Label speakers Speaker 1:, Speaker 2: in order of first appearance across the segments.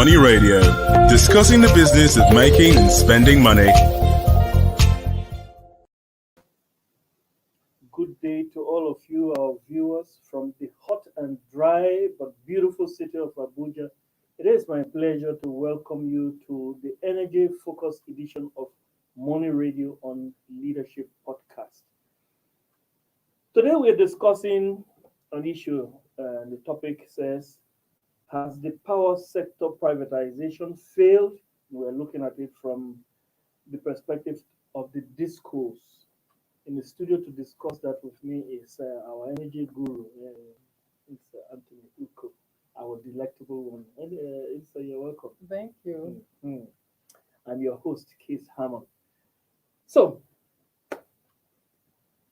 Speaker 1: Money Radio, discussing the business of making and spending money.
Speaker 2: Good day to all of you, our viewers from the hot and dry but beautiful city of Abuja. It is my pleasure to welcome you to the energy-focused edition of Money Radio on Leadership Podcast. Today we are discussing an issue, and the topic says, has the power sector privatization failed? We're looking at it from the perspective of the discourse. In the studio to discuss that with me is our energy guru, it's Anthony Uko, our delectable one. And you're welcome.
Speaker 3: Thank you.
Speaker 2: Mm-hmm. I'm your host, Keith Hammond. So,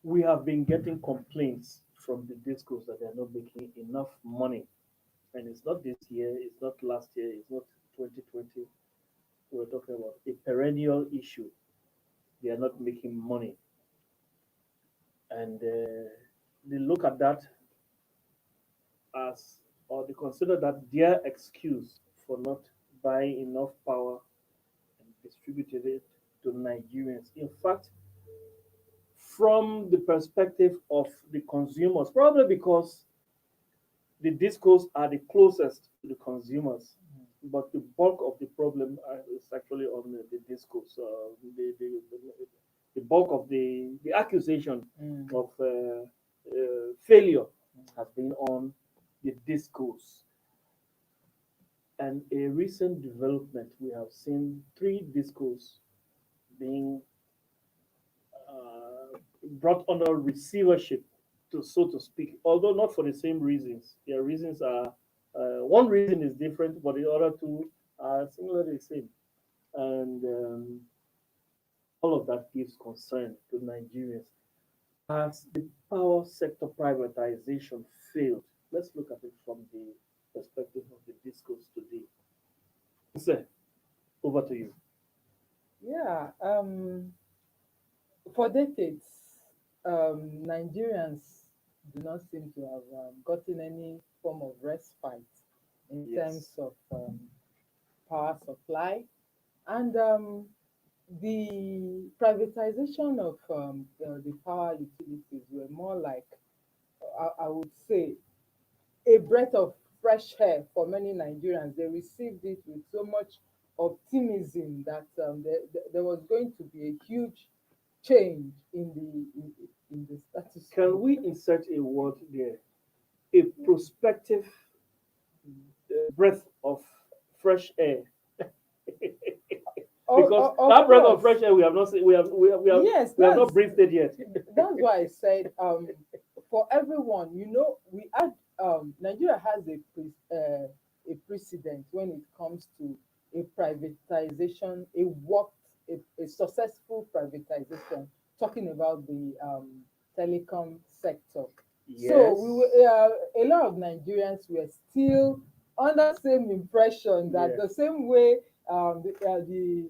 Speaker 2: we have been getting complaints from the discourse that they are not making enough money. And it's not this year, it's not last year, it's not 2020. We're talking about a perennial issue. They are not making money. And they look at that as, or they consider that their excuse for not buying enough power and distributing it to Nigerians. In fact, from the perspective of the consumers, probably because the discos are the closest to the consumers, but the bulk of the problem is actually on the discos. The bulk of the accusation of failure has been on the discos. And a recent development, we have seen 3 discos being brought under receivership, so to speak, although not for the same reasons. Their reasons are, one reason is different, but the other 2 are similarly the same. And all of that gives concern to Nigerians. Has the power sector privatization failed? Let's look at it from the perspective of the discourse today. Sir, over to you.
Speaker 3: Yeah. For decades, Nigerians do not seem to have gotten any form of respite in terms of power supply, and the privatization of the power utilities were more like, I would say, a breath of fresh air for many Nigerians. They received it with so much optimism that there was going to be a huge change in the status.
Speaker 2: Can we insert a word there? A prospective breath of fresh air. Because that breath of fresh air we have not seen, we have not breathed it yet.
Speaker 3: That's why I said for everyone, we had Nigeria has a precedent when it comes to a privatization, a successful privatization, talking about the telecom sector.
Speaker 2: Yes.
Speaker 3: So a lot of Nigerians were still under the same impression that the same way the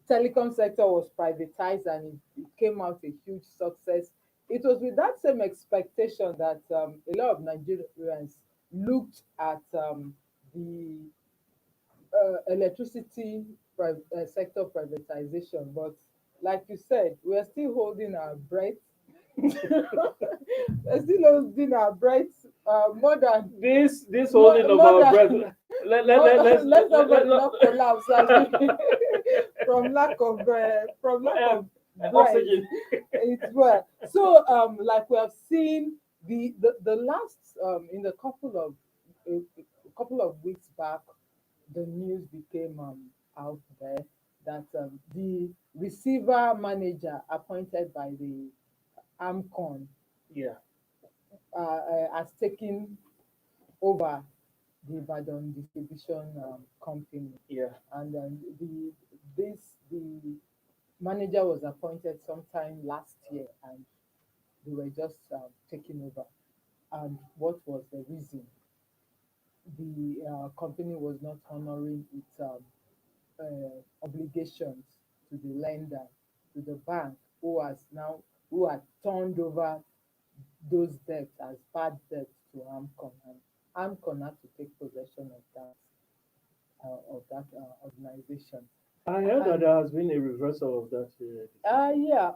Speaker 3: telecom sector was privatized and it came out a huge success. It was with that same expectation that a lot of Nigerians looked at the electricity sector privatization. But like you said, we're still holding our breath. We're still holding our breath more than
Speaker 2: this holding of our breath.
Speaker 3: Let's not collapse from lack of
Speaker 2: oxygen.
Speaker 3: It's well. So like we have seen the last in a couple of weeks back, the news became out there that the receiver manager appointed by the AMCON has taken over the Ibadan Distribution Company. And the manager was appointed sometime last year, and they were just taking over. And what was the reason? The company was not honoring its obligations to the lender, to the bank, who had turned over those debts as bad debts to AMCON, and AMCON had to take possession of that. of that organization.
Speaker 2: I heard that
Speaker 3: And
Speaker 2: there has been a reversal of that.
Speaker 3: yeah,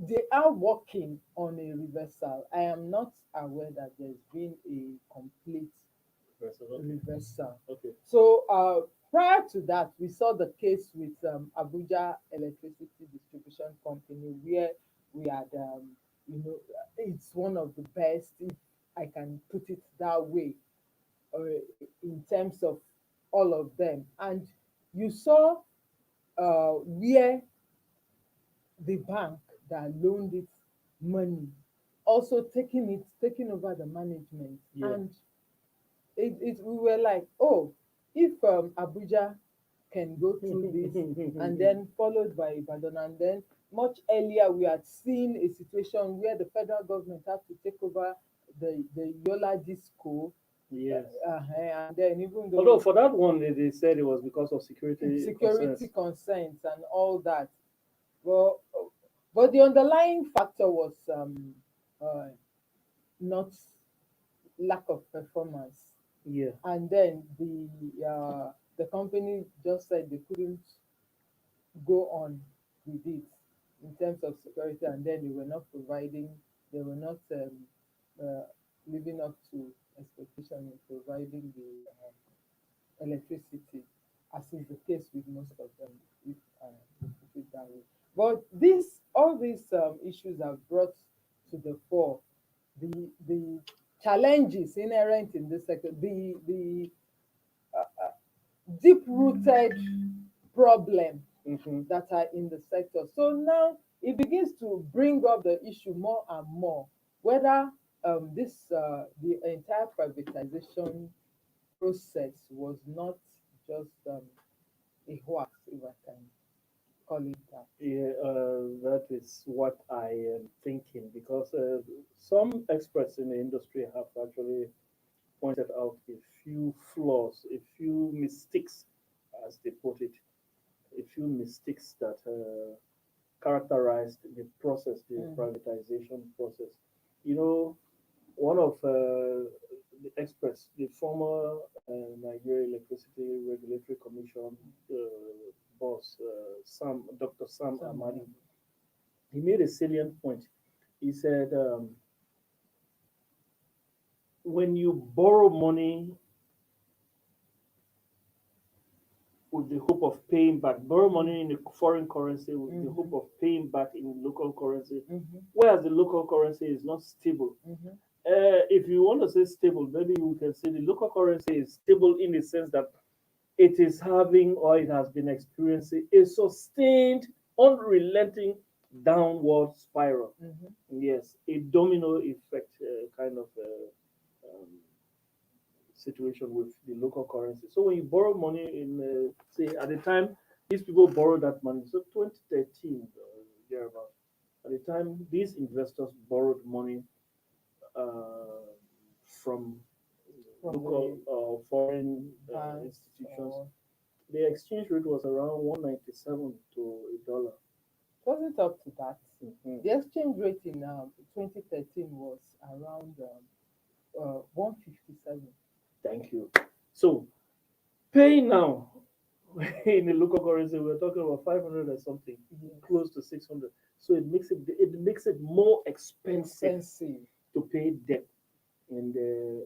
Speaker 3: they are working on a reversal. I am not aware that there's been a complete
Speaker 2: Reversal.
Speaker 3: reversal.
Speaker 2: Okay.
Speaker 3: So prior to that, we saw the case with Abuja Electricity Distribution Company, where we had, it's one of the best, if I can put it that way, uh, in terms of all of them. And you saw where the bank that loaned it money also taking over the management.
Speaker 2: Yeah.
Speaker 3: And we were like, oh, if Abuja can go through this, and then followed by Ibadan, and then much earlier we had seen a situation where the federal government had to take over the Yola Disco.
Speaker 2: Yes.
Speaker 3: And then even
Speaker 2: Although
Speaker 3: though
Speaker 2: for that one, they said it was because of security
Speaker 3: security
Speaker 2: concerns.
Speaker 3: concerns and all that, but but the underlying factor was uh, not lack of performance.
Speaker 2: Yeah.
Speaker 3: And then the company just said they couldn't go on with it in terms of security, and then they were not uh, living up to expectation in providing the electricity, as is the case with most of them, if we put it that way. But all these issues have brought to the fore the challenges inherent in this sector, the deep-rooted problem
Speaker 2: Mm-hmm.
Speaker 3: that are in the sector. So now it begins to bring up the issue more and more, whether the entire privatization process was not just a hoax, if I can call it that.
Speaker 2: Yeah, that is what I am thinking because some experts in the industry have actually pointed out a few flaws, a few mistakes, as they put it, a few mistakes that characterized the process, the
Speaker 3: Mm.
Speaker 2: privatization process. You know, one of the experts, the former Nigeria Electricity Regulatory Commission boss, Dr. Sam
Speaker 3: Some,
Speaker 2: Amadi, he made a salient point. He said, when you borrow money with the hope of paying back, borrow money in a foreign currency with the hope of paying back in local currency, whereas the local currency is not stable. If you want to say stable, maybe we can say the local currency is stable in the sense that it is having or it has been experiencing a sustained, unrelenting downward spiral. Yes, a domino effect kind of situation with the local currency. So when you borrow money in, say, at the time, these people borrowed that money, so 2013, thereabout, at the time, these investors borrowed money from
Speaker 3: from
Speaker 2: local foreign
Speaker 3: banks
Speaker 2: institutions.
Speaker 3: or
Speaker 2: The exchange rate was around 197 to a dollar.
Speaker 3: wasn't up to that.
Speaker 2: Mhm.
Speaker 3: The exchange rate in 2013 was around 157.
Speaker 2: Thank you. So pay now in the local currency, we're talking about 500 or something,
Speaker 3: Yes.
Speaker 2: close to 600. So it makes it more expensive
Speaker 3: Expensive.
Speaker 2: to pay debt, and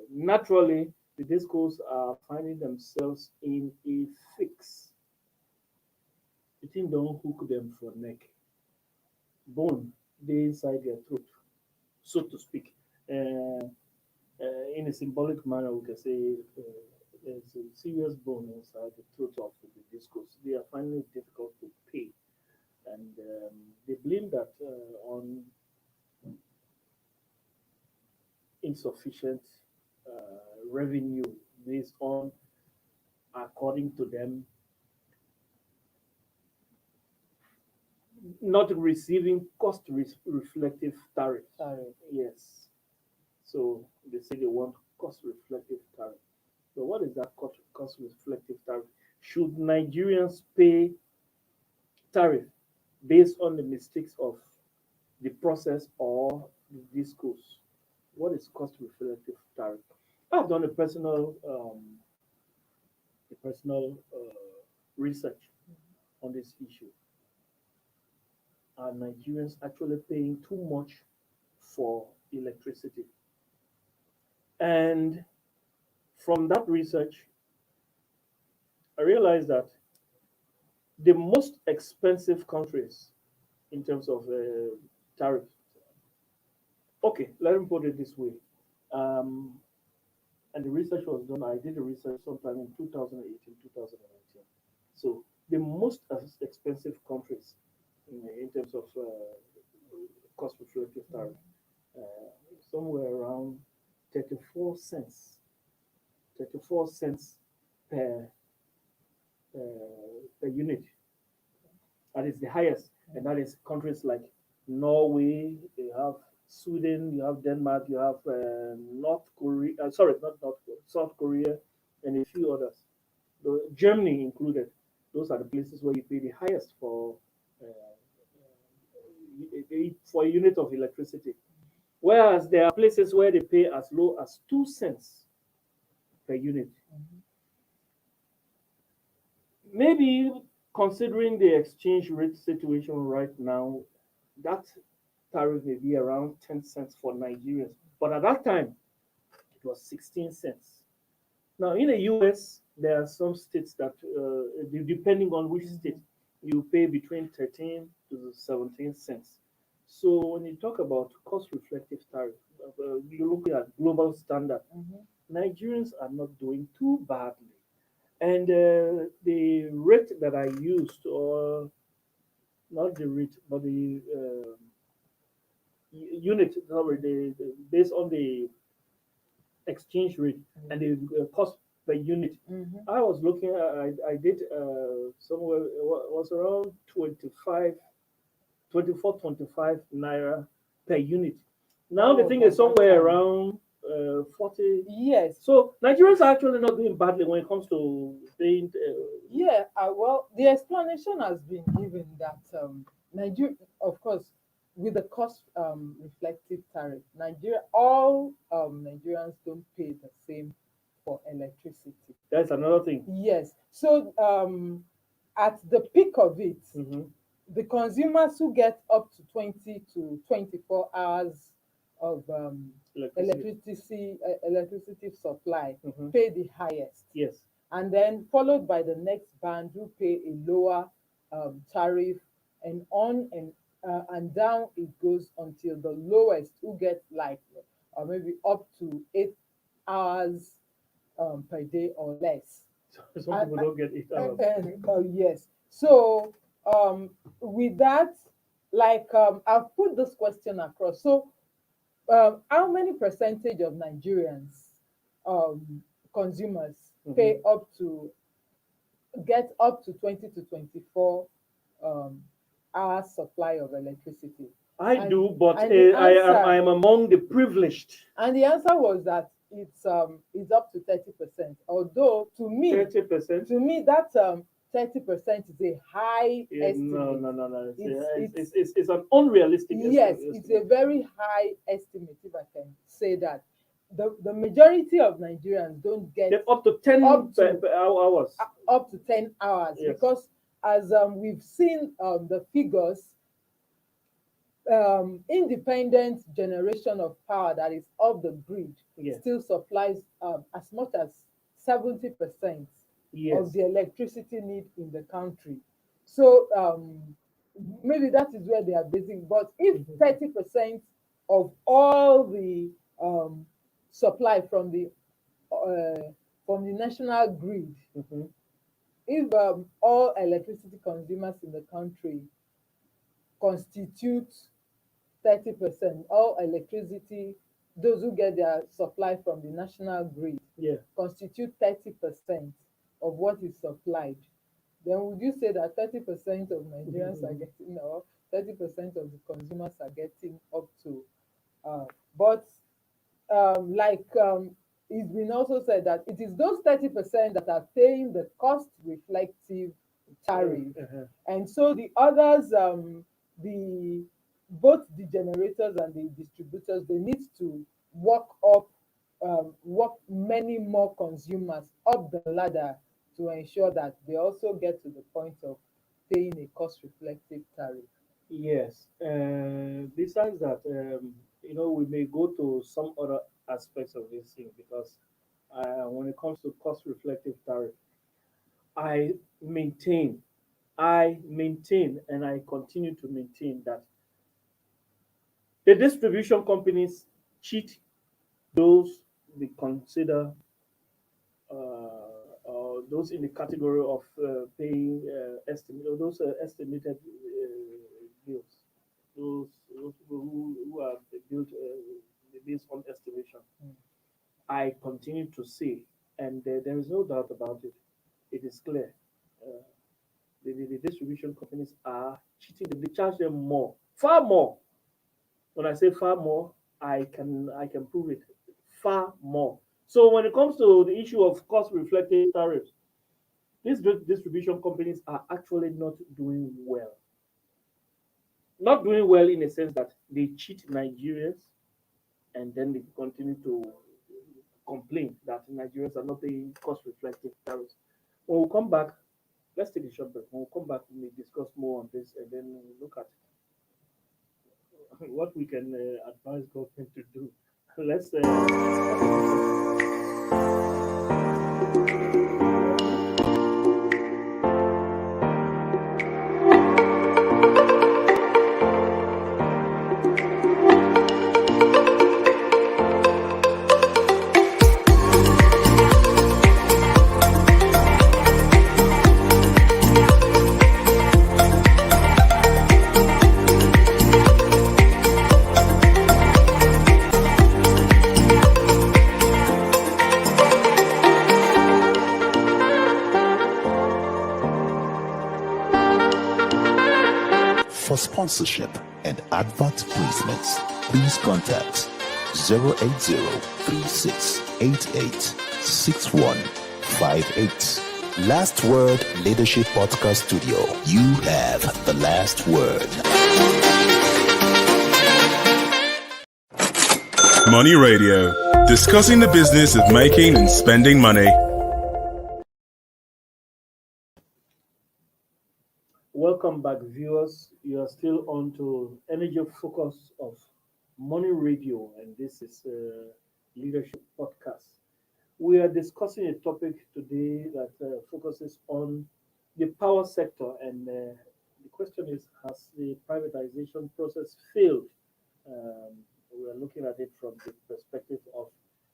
Speaker 2: naturally the discos are finding themselves in a fix. The thing don't hook them for neck, bone they inside their throat, so to speak. Uh, in a symbolic manner, we can say there's a serious bone inside the throat of the discos. They are finding it difficult to pay, and they blame that on insufficient revenue based on, according to them, not receiving cost reflective tariffs.
Speaker 3: Sorry.
Speaker 2: Yes. So they say they want cost reflective tariff. So what is that cost reflective tariff? Should Nigerians pay tariff based on the mistakes of the process or the discourse? What is cost reflective tariff? I've done a personal personal research on this issue. Are Nigerians actually paying too much for electricity? And from that research, I realized that the most expensive countries in terms of tariff. Okay, let me put it this way. Um, and the research was done, I did the research sometime in 2018, 2019. So the most expensive countries in terms of cost reflective tariff, uh, somewhere around 34 cents, 34 cents per, per unit. That is the highest, and that is countries like Norway, you have Sweden, you have Denmark, you have North Korea, sorry, not North Korea, South Korea, and a few others. Germany included. Those are the places where you pay the highest for a unit of electricity. Whereas there are places where they pay as low as 2 cents per unit. Maybe considering the exchange rate situation right now, that tariff may be around 10 cents for Nigerians. But at that time, it was 16 cents. Now, in the US, there are some states that, depending on which state, you pay between 13 to 17 cents. So when you talk about cost reflective tariff, you're looking at global standard. Nigerians are not doing too badly. And the rate that I used, or not the rate, but the unit, sorry, based on the exchange rate and the cost per unit. I was looking at, I did somewhere, it was around 24, 25 naira per unit. Now the thing is somewhere around 40.
Speaker 3: Yes.
Speaker 2: So Nigerians are actually not doing badly when it comes to paying.
Speaker 3: Yeah, well, the explanation has been given that Nigeria, of course, with the cost reflective tariff, all Nigerians don't pay the same for electricity.
Speaker 2: That's another thing.
Speaker 3: Yes. So at the peak of it, the consumers who get up to 20 to 24 hours of electricity supply pay the highest.
Speaker 2: Yes.
Speaker 3: And then followed by the next band who pay a lower tariff, and on and down it goes until the lowest, who get like maybe up to 8 hours per day or less.
Speaker 2: Some people don't get 8 hours.
Speaker 3: Yes. So with that, like I've put this question across. So how many percentage of Nigerians consumers pay get up to 20 to 24 hours supply of electricity?
Speaker 2: I do, but I am among the privileged.
Speaker 3: And the answer was that it's up to 30%. Although to me,
Speaker 2: 30%.
Speaker 3: To me, that 30% is a high estimate.
Speaker 2: No. It's an unrealistic estimate.
Speaker 3: Yes, it's a very high estimate, if I can say that. The majority of Nigerians don't get
Speaker 2: up to 10 hours.
Speaker 3: Up to 10 hours, yes. Because as we've seen the figures, independent generation of power that is off the grid still supplies as much as 70% of the electricity need in the country. So maybe that is where they are basing. But if 30% of all the supply from the national grid, if all electricity consumers in the country constitute 30%, all electricity, those who get their supply from the national grid, constitute 30% of what is supplied, then would you say that 30% of Nigerians are getting, or 30% of the consumers are getting up to? It's been also said that it is those 30% that are paying the cost reflective tariff, and so the others, both the generators and the distributors, they need to walk many more consumers up the ladder to ensure that they also get to the point of paying a cost-reflective tariff?
Speaker 2: Yes. Besides that, we may go to some other aspects of this thing because when it comes to cost-reflective tariff, I maintain, and I continue to maintain that the distribution companies cheat those we consider those in the category of paying those estimated bills, those people who are built based on estimation. I continue to say, and there is no doubt about it. It is clear. Uh, the distribution companies are cheating them. They charge them more, far more. When I say far more, I can prove it. Far more. So when it comes to the issue of cost reflective tariffs, these distribution companies are actually not doing well. Not doing well in a sense that they cheat Nigerians and then they continue to complain that Nigerians are not paying cost reflective tariffs. When we come back, let's take a short break. When we come back, we may discuss more on this and then we'll look at what we can advise government to do. Let's
Speaker 4: For sponsorship and advert placements, please contact 080-3688-6158. Last Word Leadership Podcast Studio. You have the last word.
Speaker 1: Money Radio, discussing the business of making and spending money.
Speaker 2: Welcome back, viewers. You are still on to Energy Focus of Money Radio, and this is Leadership Podcast. We are discussing a topic today that focuses on the power sector, and the question is: has the privatization process failed? We are looking at it from the perspective of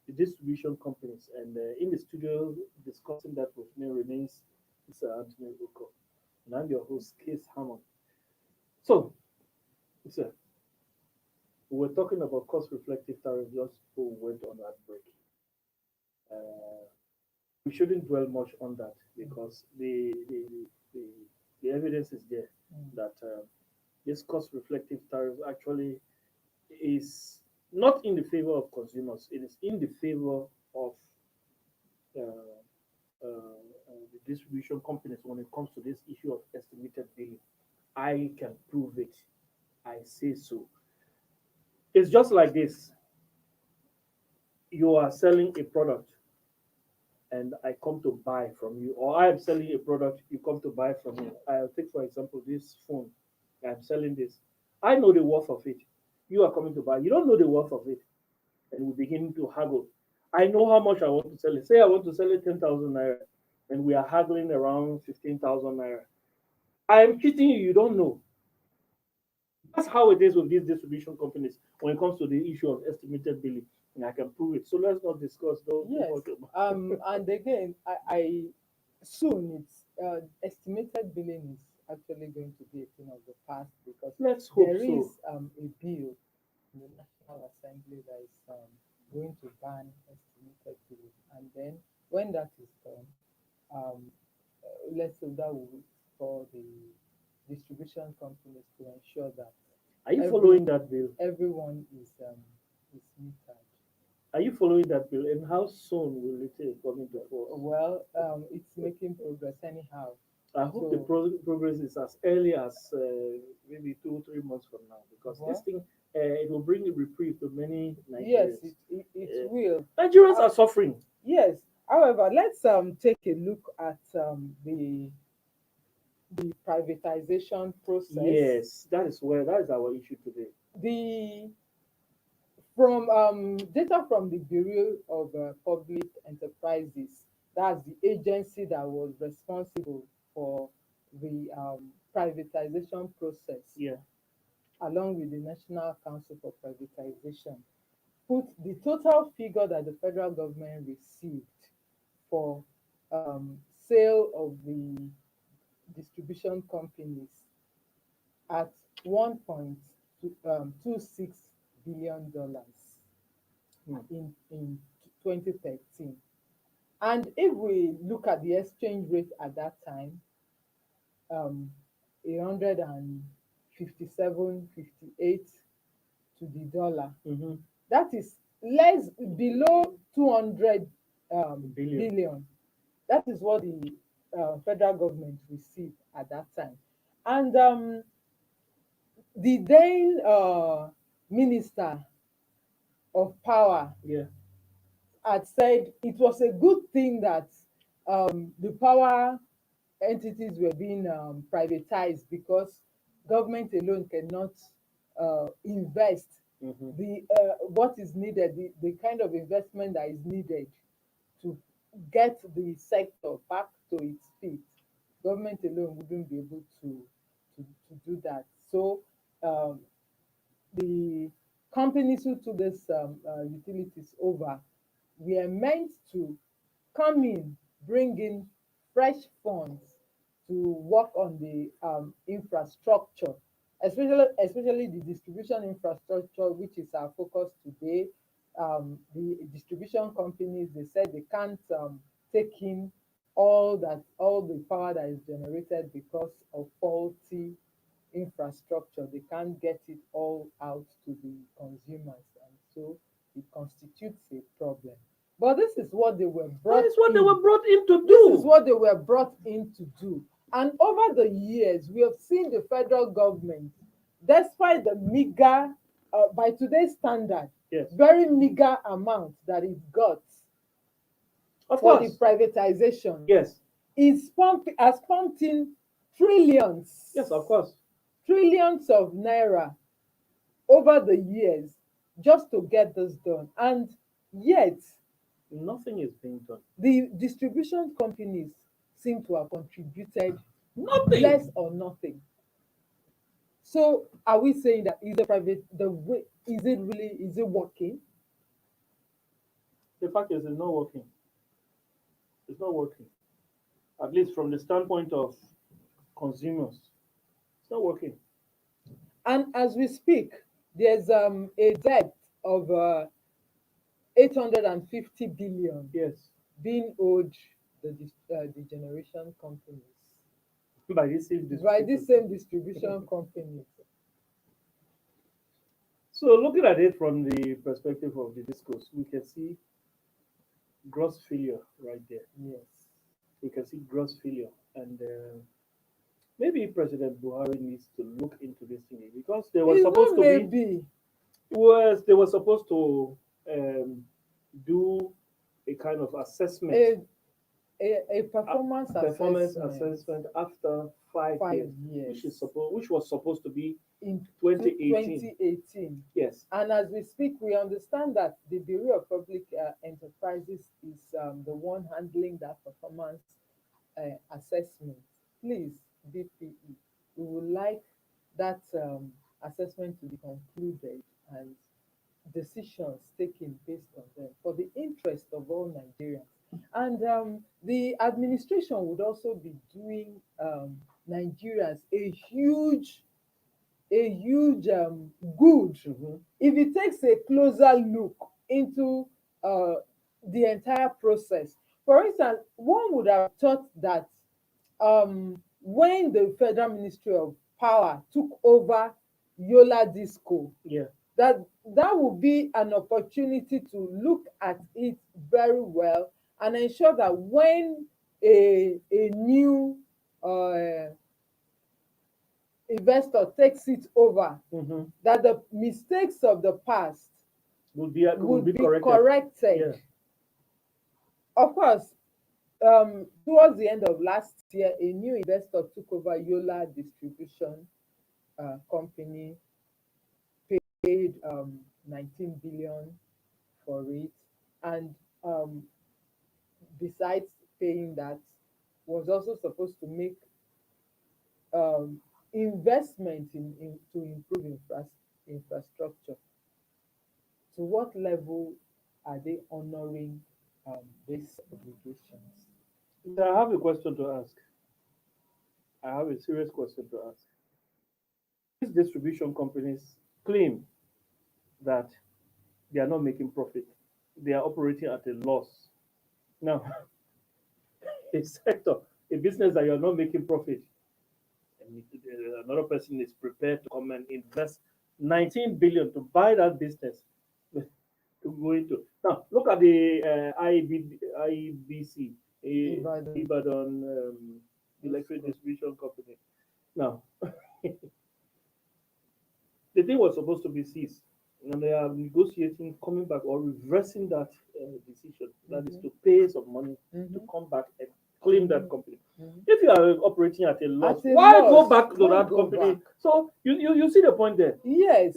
Speaker 2: the distribution companies, and in the studio discussing that with me remains Mr. Anthony Uko. And I'm your host, Case Hammond. So, sir, we were talking about cost-reflective tariff just before we went on that break. We shouldn't dwell much on that because the evidence is there that this cost-reflective tariff actually is not in the favor of consumers. It is in the favor of uh, the distribution companies when it comes to this issue of estimated billing. I can prove it. I say so. It's just like this. You are selling a product and I come to buy from you, or I am selling a product, you come to buy from me. I'll take, for example, this phone. I'm selling this. I know the worth of it. You are coming to buy. You don't know the worth of it. And we begin to haggle. I know how much I want to sell it. Say I want to sell it 10,000 naira, and we are haggling around 15,000 naira. I am cheating you, you don't know. That's how it is with these distribution companies when it comes to the issue of estimated billing. And I can prove it. So let's not discuss those.
Speaker 3: Yes. And again, I soon it's estimated billing is actually going to be a thing of the past because
Speaker 2: Let's hope
Speaker 3: there
Speaker 2: so.
Speaker 3: is a bill in the National Assembly that is going to ban estimated billing, and then when that is done, let's say that will for the distribution companies to ensure that
Speaker 2: Are you following that bill?
Speaker 3: everyone is metered.
Speaker 2: Are you following that bill? And how soon will it come into force?
Speaker 3: Well, it's making progress anyhow.
Speaker 2: I hope the
Speaker 3: So,
Speaker 2: progress is as early as maybe 2 3 months from now, because this
Speaker 3: well,
Speaker 2: thing it will bring a reprieve to many
Speaker 3: yes,
Speaker 2: Nigerians.
Speaker 3: it will.
Speaker 2: Nigerians are suffering.
Speaker 3: Yes, However, let's take a look at the privatization process.
Speaker 2: Yes, that is our issue today.
Speaker 3: The From data from the Bureau of Public Enterprises, that's the agency that was responsible for the privatization process,
Speaker 2: Yeah.
Speaker 3: along with the National Council for Privatization, put the total figure that the federal government received for sale of the distribution companies at $1.26 billion in 2013. And if we look at the exchange rate at that time, 157.58 to the dollar.
Speaker 2: Mm-hmm.
Speaker 3: That is below 200 billion. That is what the federal government received at that time. And the then Minister of Power had said it was a good thing that the power entities were being privatized, because government alone cannot invest the what is needed, the kind of investment that is needed to get the sector back to its feet. Government alone wouldn't be able to do that. So the companies who took this utilities over were meant to come in, bring in fresh funds to work on the infrastructure, especially the distribution infrastructure, which is our focus today. The distribution companies, they said they can't take in all the power that is generated because of faulty infrastructure. They can't get it all out to the consumers, and so it constitutes a problem. But this is what they were brought.
Speaker 2: That is what they were brought in to do.
Speaker 3: This is what they were brought in to do. And over the years, we have seen the federal government, despite the meager, by today's standard, very meager amount that it got for the privatization.
Speaker 2: Yes.
Speaker 3: Has pumped in trillions.
Speaker 2: Yes, of course.
Speaker 3: Trillions of naira over the years just to get this done. And yet,
Speaker 2: nothing is being done.
Speaker 3: The distribution companies seem to have contributed
Speaker 2: nothing,
Speaker 3: less or nothing. So are we saying that is it working?
Speaker 2: The fact is, it's not working. It's not working. At least from the standpoint of consumers, it's not working.
Speaker 3: And as we speak, there's a debt of 850 billion being owed the generation companies
Speaker 2: by this
Speaker 3: same distribution companies.
Speaker 2: So looking at it from the perspective of the discourse, we can see gross failure right there.
Speaker 3: Yes,
Speaker 2: we can see gross failure, and maybe President Buhari needs to look into this thing, because they were supposed to they were supposed to do a kind of assessment,
Speaker 3: a performance
Speaker 2: assessment after 5 years, which was supposed to be in 2018. Yes.
Speaker 3: And as we speak, we understand that the Bureau of Public Enterprises is the one handling that performance assessment. Please, BPE, we would like that assessment to be concluded and decisions taken based on them for the interest of all Nigerians. And the administration would also be doing Nigerians a huge good if it takes a closer look into the entire process. For instance, one would have thought that when the Federal Ministry of Power took over Yola Disco, that would be an opportunity to look at it very well and ensure that when a new investor takes it over, that the mistakes of the past
Speaker 2: would be corrected.
Speaker 3: Yeah. of course, towards the end of last year, a new investor took over Yola Distribution Company, paid 19 billion for it, and besides paying that, was also supposed to make investment to improve infrastructure. To what level are they honoring these obligations?
Speaker 2: I have a question to ask. I have a serious question to ask. These distribution companies claim that they are not making profit. They are operating at a loss. Now, a sector, a business that you're not making profit, and another person is prepared to come and invest 19 billion to buy that business to go into. Now, look at the IBEDC, Ibadan Electricity Distribution Company. Now, the thing was supposed to be seized, and they are negotiating, coming back or reversing that decision. That is to pay some money to come back and claim that company. If you are operating at a loss, why go back to that company? So you see the point there.
Speaker 3: Yes.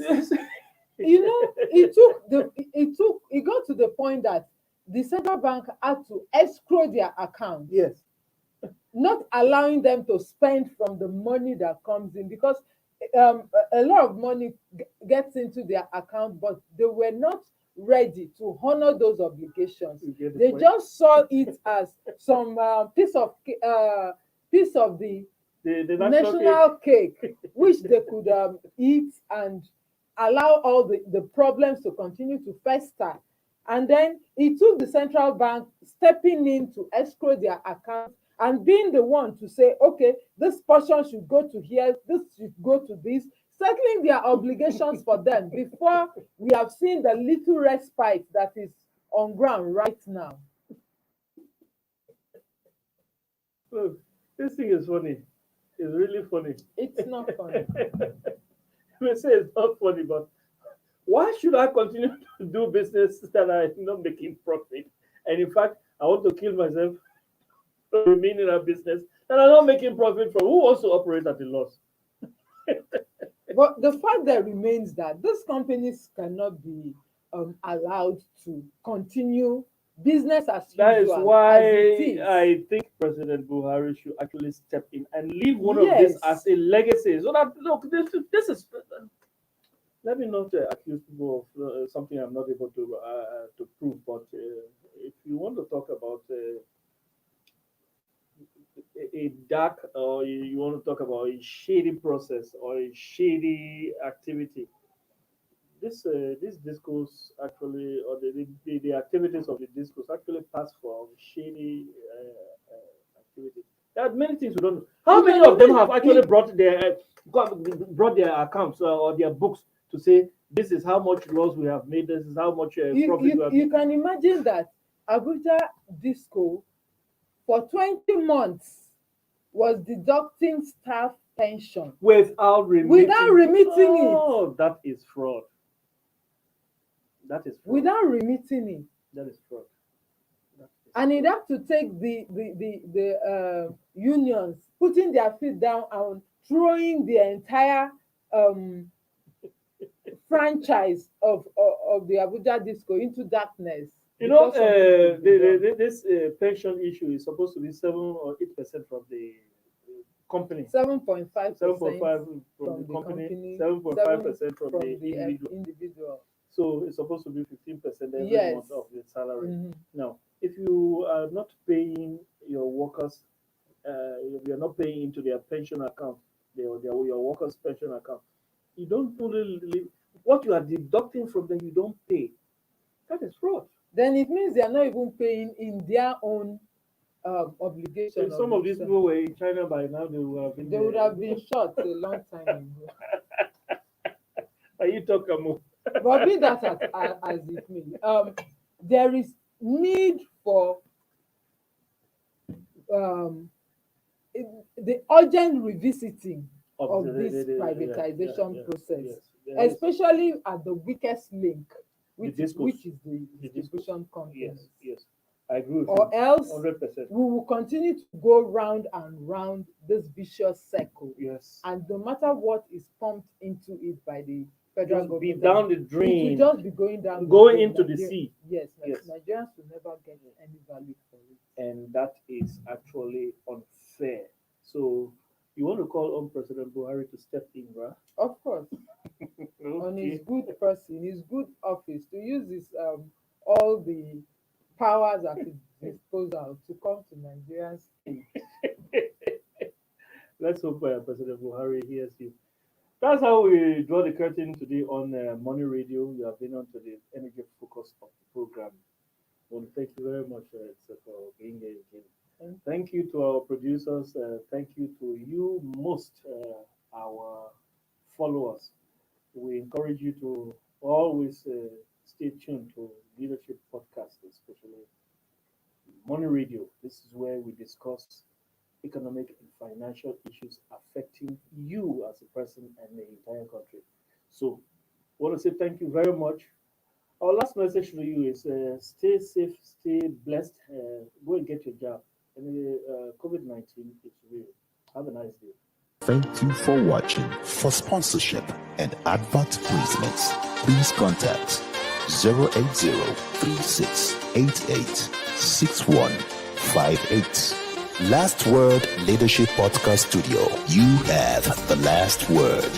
Speaker 3: You know, it got to the point that the central bank had to escrow their account.
Speaker 2: Yes.
Speaker 3: Not allowing them to spend from the money that comes in, because a lot of money gets into their account, but they were not ready to honor those obligations. They just saw it as some piece of the national cake which they could eat and allow all the problems to continue to fester. And then it took the central bank stepping in to escrow their account and being the one to say, okay, this portion should go to here, this should go to this, settling their obligations for them before we have seen the little respite that is on ground right now.
Speaker 2: Look, this thing is funny. It's really funny.
Speaker 3: It's not funny.
Speaker 2: You may say it's not funny, but why should I continue to do business that I'm not making profit? And in fact, I want to kill myself to remain in a business that I'm not making profit from. Who wants to operate at a loss?
Speaker 3: But the fact that remains that these companies cannot be allowed to continue business as usual.
Speaker 2: That is why I think President Buhari should actually step in and leave one of this as a legacy. So that, look, this is. Let me not accuse people of something I'm not able to prove. But if you want to talk about a dark, or you want to talk about a shady process or a shady activity, this discourse actually, or the activities of the discourse actually pass for shady activity. There are many things we don't know. How many of them have actually brought their accounts or their books to say this is how much loss we have made, this is how much profit we have made?
Speaker 3: You can imagine that Abuja Disco for 20 months was deducting staff pension
Speaker 2: without remitting
Speaker 3: it.
Speaker 2: Oh, that is fraud. That is fraud.
Speaker 3: Without remitting it.
Speaker 2: That is fraud.
Speaker 3: And it had to take the unions putting their feet down and throwing the entire franchise of the Abuja Disco into darkness.
Speaker 2: You know, this pension issue is supposed to be 7 or 8% from the company.
Speaker 3: 7.5%
Speaker 2: from the company, 7.5% from the individual. So it's supposed to be 15% every month of the salary. Now, if you are not paying your workers, if you're not paying into their pension account, your workers' pension account, you don't fully live. What you are deducting from them, you don't pay. That is fraud.
Speaker 3: Then it means they are not even paying in their own obligation.
Speaker 2: If some of these people were in China by now, they would have been
Speaker 3: shot a long time ago.
Speaker 2: Are you talking about?
Speaker 3: But be that as it may, there is need for the urgent revisiting of this privatization process, especially at the weakest link, which is the distribution company.
Speaker 2: Yes. I agree with
Speaker 3: or
Speaker 2: you.
Speaker 3: else
Speaker 2: 100%.
Speaker 3: we will continue to go round and round this vicious circle.
Speaker 2: Yes.
Speaker 3: And no matter what is pumped into it by the federal
Speaker 2: Just
Speaker 3: government,
Speaker 2: be down the
Speaker 3: it
Speaker 2: drain.
Speaker 3: will just be going down,
Speaker 2: Going into the sea.
Speaker 3: Yes,
Speaker 2: Yes.
Speaker 3: Nigerians will never get any value for it.
Speaker 2: And that is actually unfair. So you want to call on President Buhari to step in, right?
Speaker 3: Of course, on
Speaker 2: Okay.
Speaker 3: his good person, his good office, to use his all the powers at his disposal to come to Nigerians.
Speaker 2: Let's hope President Buhari hears you. That's how we draw the curtain today on Money Radio. You have been on to the energy focus of the program. I want to thank you very much for being here again. And thank you to our producers. Thank you to you, our followers. We encourage you to always stay tuned to Leadership Podcast, especially Money Radio. This is where we discuss economic and financial issues affecting you as a person and the entire country. So, I want to say thank you very much. Our last message to you is stay safe, stay blessed, go and get your job. And COVID-19 is real. Have a nice day.
Speaker 4: Thank you for watching. For sponsorship and advert placements, please contact 080-3688-6158. Last Word Leadership Podcast Studio. You have the last word.